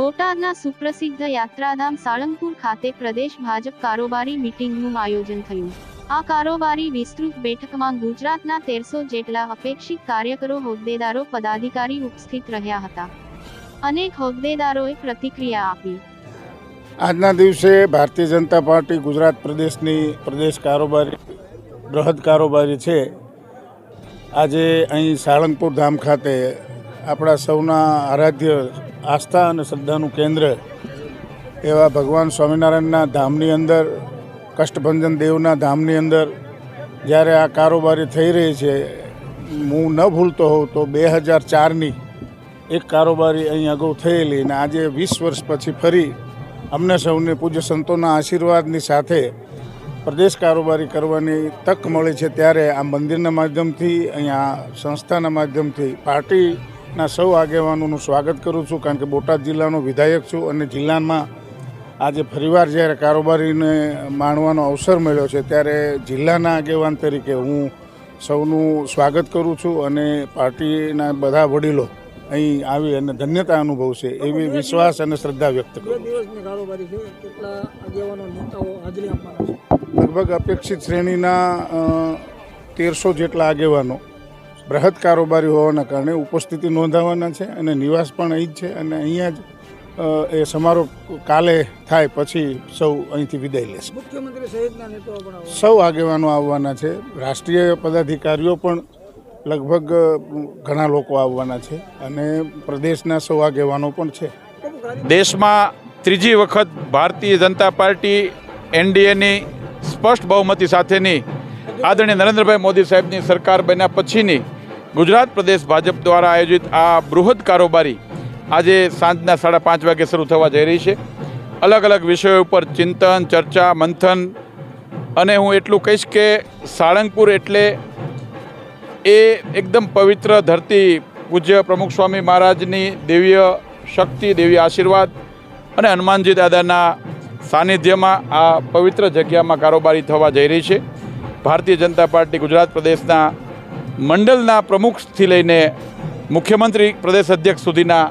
બોટાદના સુપ્રસિદ્ધ યાત્રાધામ સાળંગપુર ખાતે પ્રદેશ ભાજપ કારોબારી મીટિંગનું આયોજન થયું। આ કારોબારી વિસ્તૃત બેઠકમાં ગુજરાતના 1300 જેટલા અપેક્ષિત કાર્યકરો, હોદ્દેદારો, પદાધિકારી ઉપસ્થિત રહ્યા હતા। અનેક હોદ્દેદારોએ પ્રતિક્રિયા આપી। આજના દિવસે ભારતીય જનતા પાર્ટી ગુજરાત પ્રદેશની પ્રદેશ કારોબારી બૃહદ કારોબારી છે। આજે અહીં સાળંગપુર ધામ ખાતે આપણા સૌના આરાધ્ય આસ્થા અને શ્રદ્ધાનું કેન્દ્ર એવા ભગવાન સ્વામિનારાયણના ધામની અંદર, કષ્ટભંજન દેવના ધામની અંદર જ્યારે આ કારોબારી થઈ રહી છે, હું ન ભૂલતો હોઉં તો 2004ની એક કારોબારી અહીં અગાઉ થયેલી અને આજે 20 વર્ષ પછી ફરી અમને સૌને પૂજ્ય સંતોના આશીર્વાદની સાથે પ્રદેશ કારોબારી કરવાની તક મળી છે। ત્યારે આ મંદિરના માધ્યમથી, અહીંયા સંસ્થાના માધ્યમથી પાર્ટીના સૌ આગેવાનોનું સ્વાગત કરું છું, કારણ કે બોટાદ જિલ્લાનો વિધાયક છું અને જિલ્લામાં આજે ફરીવાર જ્યારે કારોબારીને માણવાનો અવસર મળ્યો છે ત્યારે જિલ્લાના આગેવાન તરીકે હું સૌનું સ્વાગત કરું છું અને પાર્ટીના બધા વડીલો અહીં આવી અને ધન્યતા અનુભવશે એવી વિશ્વાસ અને શ્રદ્ધા વ્યક્ત કરું છું। લગભગ અપેક્ષિત શ્રેણીના 1300 જેટલા આગેવાનો બૃહદ કારોબારી હોવાના કારણે ઉપસ્થિતિ નોંધાવવાના છે અને નિવાસ પણ અહીં જ છે અને અહીંયા જ એ સમારોહ કાલે થાય પછી સૌ અહીંથી વિદાય લેશે। મુખ્યમંત્રી સહિતના નેતાઓ પણ સૌ આગેવાનો આવવાના છે। રાષ્ટ્રીય પદાધિકારીઓ પણ લગભગ ઘણા લોકો આવવાના છે અને પ્રદેશના સૌ આગેવાનો પણ છે। દેશમાં ત્રીજી વખત ભારતીય જનતા પાર્ટી એનડીએની સ્પષ્ટ બહુમતી સાથેની આદરણીય નરેન્દ્રભાઈ મોદી સાહેબની સરકાર બન્યા પછીની ગુજરાત પ્રદેશ ભાજપ દ્વારા આયોજિત આ બૃહદ કારોબારી આજે સાંજના 5:30 વાગે શરૂ થવા જઈ રહી છે। અલગ અલગ વિષયો ઉપર ચિંતન, ચર્ચા, મંથન અને હું એટલું કહીશ કે સાળંગપુર એટલે એ એકદમ પવિત્ર ધરતી, પૂજ્ય પ્રમુખ સ્વામી મહારાજની દિવ્ય શક્તિ, દિવ્ય આશીર્વાદ અને હનુમાનજી દાદાના સાનિધ્યમાં આ પવિત્ર જગ્યામાં કારોબારી થવા જઈ રહી છે। ભારતીય જનતા પાર્ટી ગુજરાત પ્રદેશના મંડળના પ્રમુખથી લઈને મુખ્યમંત્રી, પ્રદેશ અધ્યક્ષ સુધીના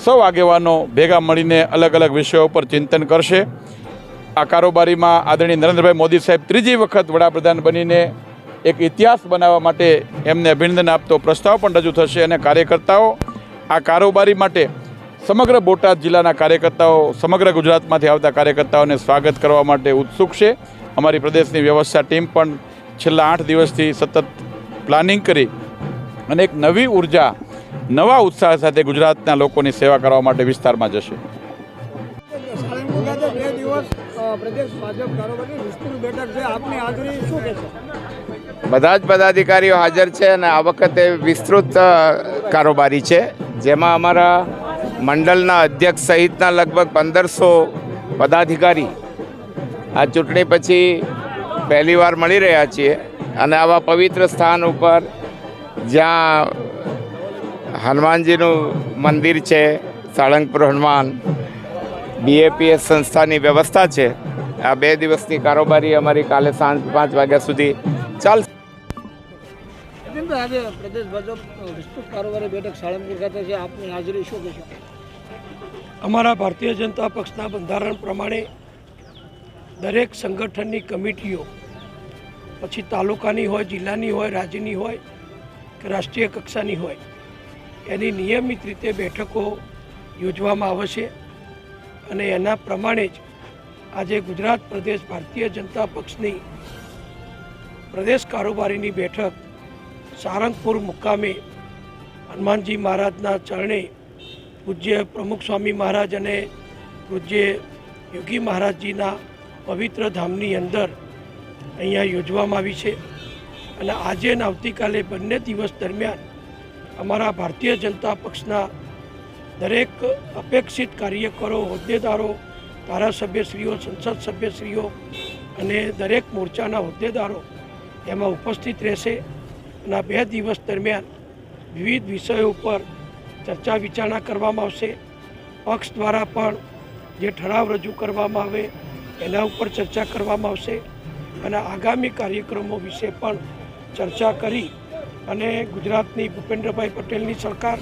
સૌ આગેવાનો ભેગા મળીને અલગ અલગ વિષયો પર ચિંતન કરશે। આ કારોબારીમાં આદરણીય નરેન્દ્રભાઈ મોદી સાહેબ ત્રીજી વખત વડાપ્રધાન બનીને એક ઇતિહાસ બનાવવા માટે એમને અભિનંદન આપતો પ્રસ્તાવ પણ રજૂ થશે અને કાર્યકર્તાઓ આ કારોબારી માટે સમગ્ર બોટાદ જિલ્લાના કાર્યકર્તાઓ, સમગ્ર ગુજરાતમાંથી આવતા કાર્યકર્તાઓને સ્વાગત કરવા માટે ઉત્સુક છે। અમારી પ્રદેશની વ્યવસ્થા ટીમ પણ છેલ્લા 8 દિવસથી સતત પ્લાનિંગ કરી અને એક નવી ઉર્જા, નવા ઉત્સાહ સાથે ગુજરાતના લોકોની સેવા કરવા માટે વિસ્તારમાં જશે। બધા જ પદાધિકારીઓ હાજર છે અને આ વખતે વિસ્તૃત કારોબારી છે, જેમાં અમારા મંડળના અધ્યક્ષ સહિતના લગભગ 1500 પદાધિકારી આ ચૂંટણી પછી પહેલીવાર મળી રહ્યા છીએ અને આવા પવિત્ર સ્થાન ઉપર જ્યાં હનુમાનજીનું મંદિર છે, સાળંગપુર હનુમાન, BAPS સંસ્થાની વ્યવસ્થા છે। આ 2 દિવસની કારોબારી અમારી કાલે સાંજ 5 વાગ્યા સુધી ચાલશે। આજે પ્રદેશ ભાજપ વિસ્તૃત કારોબારી બેઠક સાળંગપુર ખાતે છે, આપની હાજરી શું કહેશો? અમારા ભારતીય જનતા પક્ષના બંધારણ પ્રમાણે દરેક સંગઠનની કમિટીઓ, પછી તાલુકાની હોય, જિલ્લાની હોય, રાજ્યની હોય કે રાષ્ટ્રીય કક્ષાની હોય, એની નિયમિત રીતે બેઠકો યોજવામાં આવશે અને એના પ્રમાણે જ આજે ગુજરાત પ્રદેશ ભારતીય જનતા પક્ષની પ્રદેશ કારોબારીની બેઠક સાળંગપુર મુકામે હનુમાનજી મહારાજના ચરણે પૂજ્ય પ્રમુખ સ્વામી મહારાજ અને પૂજ્ય યોગી મહારાજજીના પવિત્ર ધામની અંદર અહીંયા યોજવામાં આવી છે અને આજે અને આવતીકાલે બંને દિવસ દરમિયાન અમારા ભારતીય જનતા પક્ષના દરેક અપેક્ષિત કાર્યકરો, હોદ્દેદારો, ધારાસભ્યશ્રીઓ, સંસદ સભ્યશ્રીઓ અને દરેક મોરચાના હોદ્દેદારો એમાં ઉપસ્થિત રહેશે અને આ 2 દિવસ દરમિયાન વિવિધ વિષયો ઉપર ચર્ચા વિચારણા કરવામાં આવશે। પક્ષ દ્વારા પણ જે ઠરાવ રજૂ કરવામાં આવે એના ઉપર ચર્ચા કરવામાં આવશે અને આગામી કાર્યક્રમો વિશે પણ ચર્ચા કરી અને ગુજરાતની ભૂપેન્દ્રભાઈ પટેલની સરકાર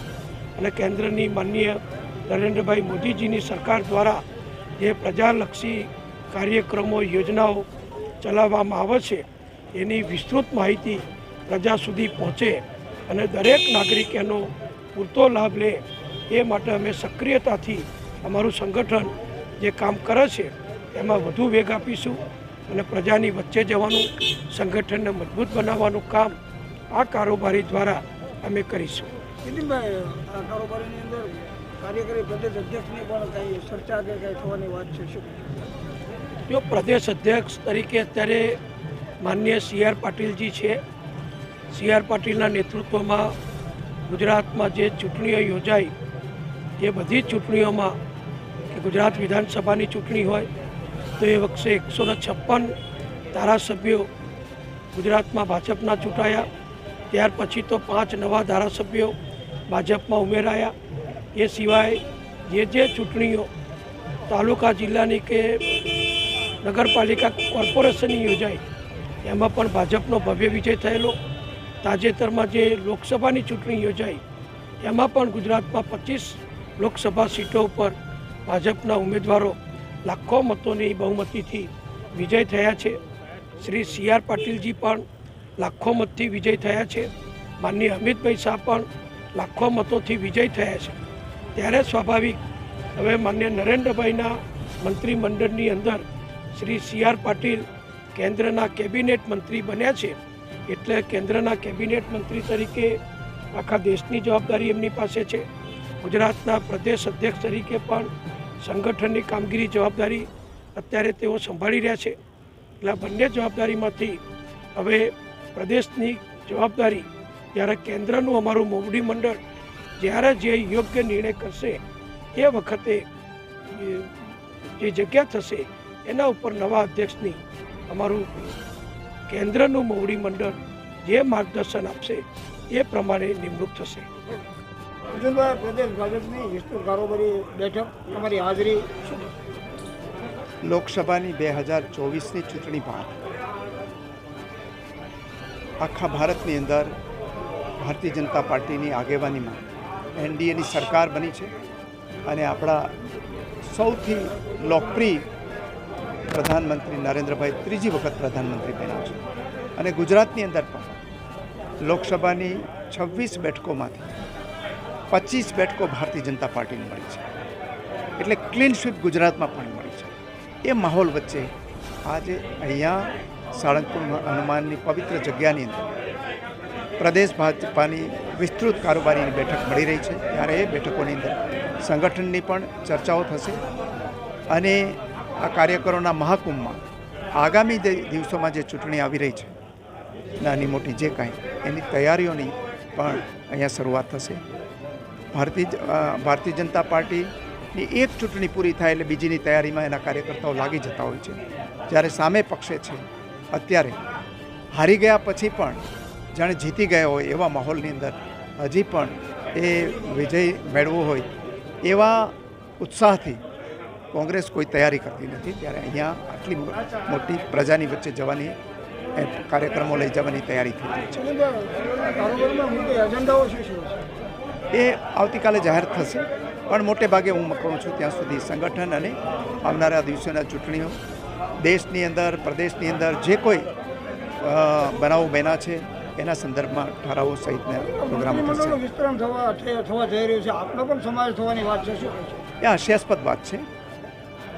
અને કેન્દ્રની માનનીય નરેન્દ્રભાઈ મોદીજીની સરકાર દ્વારા જે પ્રજાલક્ષી કાર્યક્રમો યોજનાઓ ચલાવવામાં આવે છે એની વિસ્તૃત માહિતી પ્રજા સુધી પહોંચે અને દરેક નાગરિક એનો પૂરતો લાભ લે એ માટે અમે સક્રિયતાથી અમારું સંગઠન જે કામ કરે છે એમાં વધુ વેગ આપીશું અને પ્રજાની વચ્ચે જવાનું, સંગઠનને મજબૂત બનાવવાનું કામ આ કારોબારી દ્વારા અમે કરીશું. નીતિનભાઈ, આ કારોબારીની અંદર કાર્યકારી પ્રદેશ અધ્યક્ષની પણ કંઈ ચર્ચા કે કંઈ થવાની વાત છે શું? જો પ્રદેશ અધ્યક્ષ તરીકે અત્યારે માનનીય CR પાટીલજી છે. CR પાટીલના નેતૃત્વમાં ગુજરાતમાં જે ચૂંટણીઓ યોજાઈ એ બધી ચૂંટણીઓમાં કે ગુજરાત વિધાનસભાની ચૂંટણી હોય તો એ વખતે 156 ધારાસભ્યો ગુજરાતમાં ભાજપના ચૂંટાયા. ત્યાર પછી તો 5 નવા ધારાસભ્યો ભાજપમાં ઉમેરાયા. એ સિવાય જે ચૂંટણીઓ તાલુકા જિલ્લાની કે નગરપાલિકા કોર્પોરેશનની યોજાઈ એમાં પણ ભાજપનો ભવ્ય વિજય થયેલો. તાજેતરમાં જે લોકસભાની ચૂંટણી યોજાઈ એમાં પણ ગુજરાતમાં 25 લોકસભા સીટો ઉપર ભાજપના ઉમેદવારો લાખો મતોની બહુમતીથી વિજય થયા છે. શ્રી CR પાટીલજી પણ લાખો મતથી વિજય થયા છે. માનનીય અમિતભાઈ શાહ પણ લાખો મતોથી વિજય થયા છે. ત્યારે સ્વાભાવિક હવે માનનીય નરેન્દ્રભાઈના મંત્રીમંડળની અંદર શ્રી CR પાટીલ કેન્દ્રના કેબિનેટ મંત્રી બન્યા છે. એટલે કેન્દ્રના કેબિનેટ મંત્રી તરીકે આખા દેશની જવાબદારી એમની પાસે છે. ગુજરાતના પ્રદેશ અધ્યક્ષ તરીકે પણ સંગઠનની કામગીરી જવાબદારી અત્યારે તેઓ સંભાળી રહ્યા છે. એટલે બંને જવાબદારીમાંથી હવે પ્રદેશની જવાબદારી જ્યારે કેન્દ્રનું અમારું મોવડી મંડળ જ્યારે જે યોગ્ય નિર્ણય કરશે એ વખતે જે જગ્યા થશે એના ઉપર નવા અધ્યક્ષની અમારું કેન્દ્રનું મોવડી મંડળ જે માર્ગદર્શન આપશે એ પ્રમાણે નિમણૂક થશે. નીતિનભાઈ, પ્રદેશ ભાજપની વિસ્તૃત કારોબારી બેઠક તમારી હાજરી શું? લોકસભાની 2024ની ચૂંટણી બાદ આખા ભારતની અંદર ભારતીય જનતા પાર્ટીની આગેવાનીમાં NDAની સરકાર બની છે અને આપણા સૌથી લોકપ્રિય પ્રધાનમંત્રી નરેન્દ્રભાઈ ત્રીજી વખત પ્રધાનમંત્રી બન્યા છે. અને ગુજરાતની અંદર પણ લોકસભાની 26 બેઠકોમાંથી 25 બેઠકો ભારતીય જનતા પાર્ટીને મળી છે. એટલે ક્લીન સ્વીપ ગુજરાતમાં પણ મળી છે. એ માહોલ વચ્ચે આજે અહીંયા સાળંગપુર હનુમાનની પવિત્ર જગ્યાની અંદર પ્રદેશ ભાજપાની વિસ્તૃત કારોબારીની બેઠક મળી રહી છે. ત્યારે એ બેઠકોની અંદર સંગઠનની પણ ચર્ચાઓ થશે અને આ કાર્યકરોના મહાકુંભમાં આગામી દિવસોમાં જે ચૂંટણી આવી રહી છે નાની મોટી જે કાંઈ એની તૈયારીઓની પણ અહીંયા શરૂઆત થશે. ભારતીય જનતા પાર્ટીની એક ચૂંટણી પૂરી થાય એટલે બીજીની તૈયારીમાં એના કાર્યકર્તાઓ લાગી જતા હોય છે. જ્યારે સામે પક્ષે છે અત્યારે હારી ગયા પછી પણ જાણે જીતી ગયા હોય એવા માહોલની અંદર હજી પણ એ વિજય મેળવવો હોય એવા ઉત્સાહથી કોંગ્રેસ કોઈ તૈયારી કરતી નથી. ત્યારે અહીંયા આટલી મોટી પ્રજાની વચ્ચે જવાની કાર્યક્રમો લઈ જવાની તૈયારી થઈ રહી છે. એ આવતીકાલે જાહેર થશે. પણ મોટે ભાગે હું કહું છું ત્યાં સુધી સંગઠન અને આવનારા દિવસોના ચૂંટણીઓ દેશની અંદર પ્રદેશની અંદર જે કોઈ બનાવો બન્યા છે એના સંદર્ભમાં ઠરાવો સહિતના પ્રોગ્રામો થશે. વિસ્તરણ થવા જઈ રહ્યું છે, આપનો પણ સમાવેશ થવાની વાત છે શું? એ હાસ્યાસ્પદ વાત છે.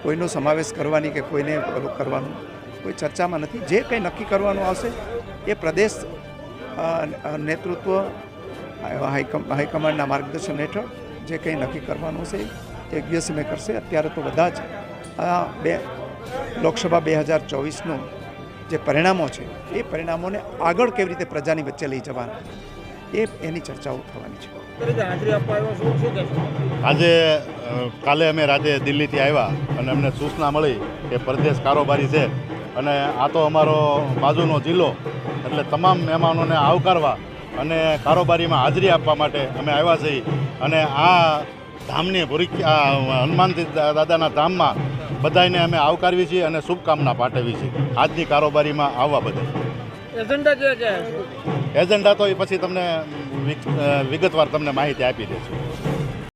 કોઈનો સમાવેશ કરવાની કે કોઈને કરવાનું કોઈ ચર્ચામાં નથી. જે કંઈ નક્કી કરવાનું આવશે એ પ્રદેશ નેતૃત્વ હાઈકમાન્ડના માર્ગદર્શન હેઠળ જે કંઈ નક્કી કરવાનું છે એ યોગ્ય સમય કરશે. અત્યારે તો બધા જ આ લોકસભા 2024નું જે પરિણામો છે એ પરિણામોને આગળ કેવી રીતે પ્રજાની વચ્ચે લઈ જવાના એની ચર્ચાઓ થવાની છે. આજે કાલે અમે રાજે દિલ્હીથી આવ્યા અને અમને સૂચના મળી કે પ્રદેશ કારોબારી છે અને આ તો અમારો બાજુનો જિલ્લો એટલે તમામ મહેમાનોને આવકારવા અને કારોબારીમાં હાજરી આપવા માટે અમે આવ્યા છીએ. અને આ ધામની હનુમાનજી દાદાના ધામમાં બધાને અમે આવકારવી છીએ અને શુભકામના પાઠવી છીએ આજની કારોબારીમાં આવવા બદલ. એજન્ડા તો એ પછી તમને વિગતવાર તમને માહિતી આપી દઈશું.